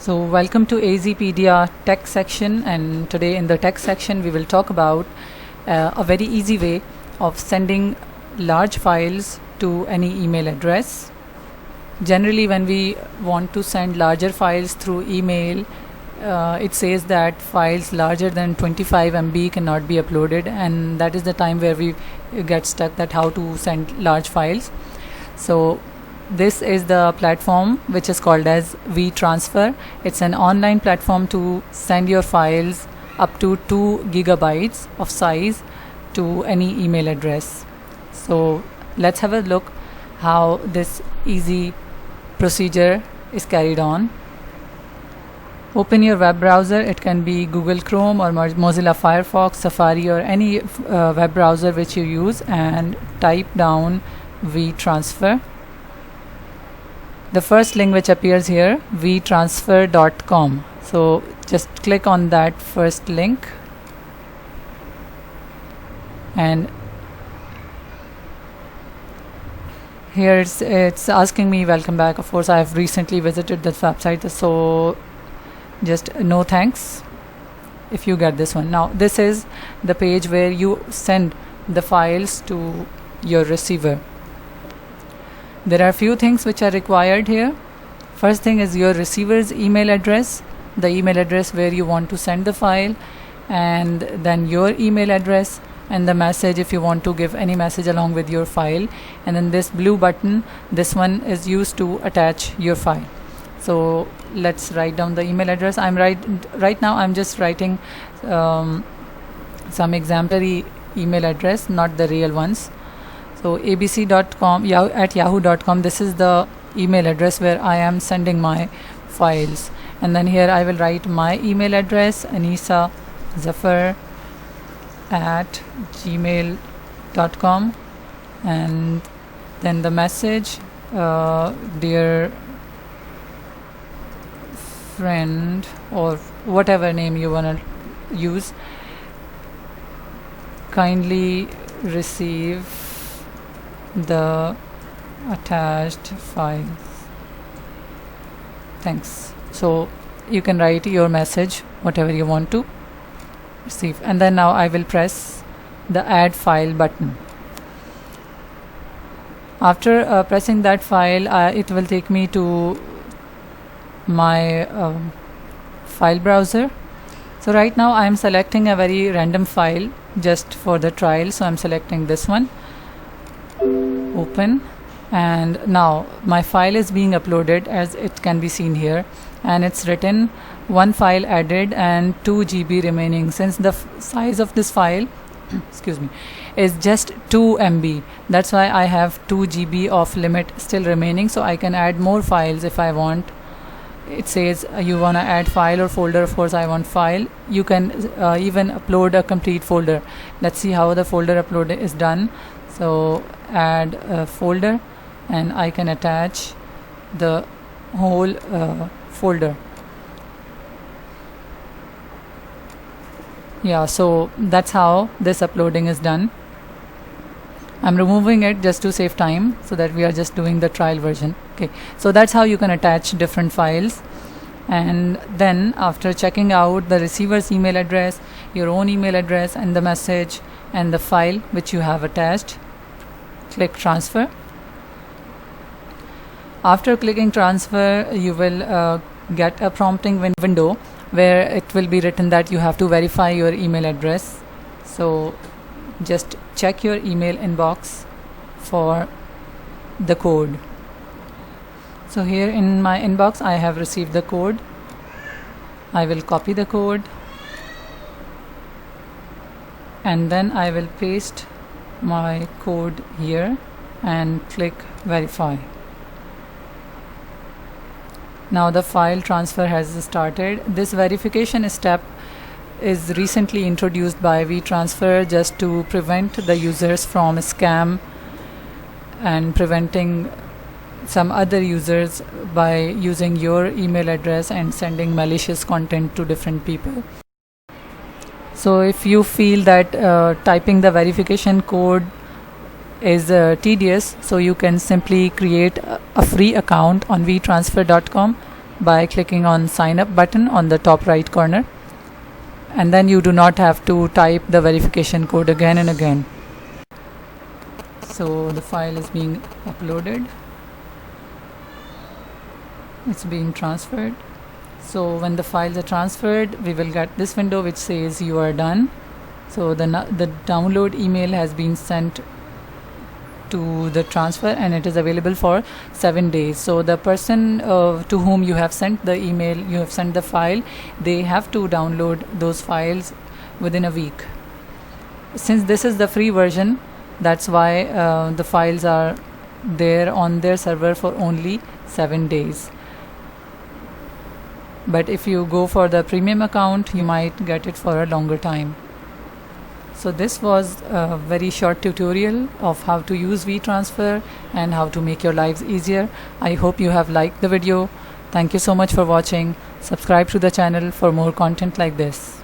So welcome to AiZeePedia tech section, and today in the tech section we will talk about a very easy way of sending large files to any email address. Generally when we want to send larger files through email, it says that files larger than 25 MB cannot be uploaded, and that is the time where we get stuck that how to send large files. So this is the platform which is called as WeTransfer. It's an online platform to send your files up to 2 gigabytes of size to any email address. So let's have a look how this easy procedure is carried on. Open your web browser. It can be Google Chrome or Mozilla Firefox, Safari, or any web browser which you use, and type down WeTransfer. The first link which appears here, WeTransfer.com. So just click on that first link, and here it's asking me welcome back. Of course I have recently visited this website, so just no thanks if you get this one. Now this is the page where you send the files to your receiver. There are a few things which are required here. First thing is your receiver's email address, the email address where you want to send the file, and then your email address and the message if you want to give any message along with your file. And then this blue button, this one is used to attach your file. So let's write down the email address. Right now I'm just writing some exemplary email address, not the real ones. So abc.com at yahoo.com, this is the email address where I am sending my files. And then here I will write my email address, Anisa Zafar at gmail.com, and then the message, dear friend, or whatever name you want to use, kindly receive the attached files, thanks. So you can write your message whatever you want to receive, and then now I will press the add file button. After pressing that file, it will take me to my file browser. So right now I am selecting a very random file just for the trial, so I'm selecting this one, open, and now my file is being uploaded as it can be seen here, and it's written 1 file added and 2 GB remaining. Since the size of this file excuse me, is just 2 MB, that's why I have 2 GB of limit still remaining, so I can add more files if I want. It says you want to add file or folder. Of course I want file. You can even upload a complete folder. Let's see how the folder upload is done. So add a folder, and I can attach the whole folder. Yeah, so that's how this uploading is done. I'm removing it just to save time, so that we are just doing the trial version. Okay, so that's how you can attach different files. And then after checking out the receiver's email address, your own email address, and the message and the file which you have attached, click transfer. After clicking transfer, you will get a prompting window where it will be written that you have to verify your email address. So just check your email inbox for the code. So here in my inbox I have received the code. I will copy the code, and then I will paste my code here and click verify. Now the file transfer has started. This verification step is recently introduced by WeTransfer just to prevent the users from scam and preventing some other users by using your email address and sending malicious content to different people. So if you feel that typing the verification code is tedious, so you can simply create a free account on WeTransfer.com. by clicking on sign up button on the top right corner, and then you do not have to type the verification code again and again. So the file is being uploaded, it's being transferred. So when the files are transferred, we will get this window which says you are done. So the download email has been sent to the transfer, and it is available for 7 days. So the person to whom you have sent the email, you have sent the file, they have to download those files within a week. Since this is the free version, that's why the files are there on their server for only 7 days. But if you go for the premium account, you might get it for a longer time. So this was a very short tutorial of how to use WeTransfer and how to make your lives easier. I hope you have liked the video. Thank you so much for watching. Subscribe to the channel for more content like this.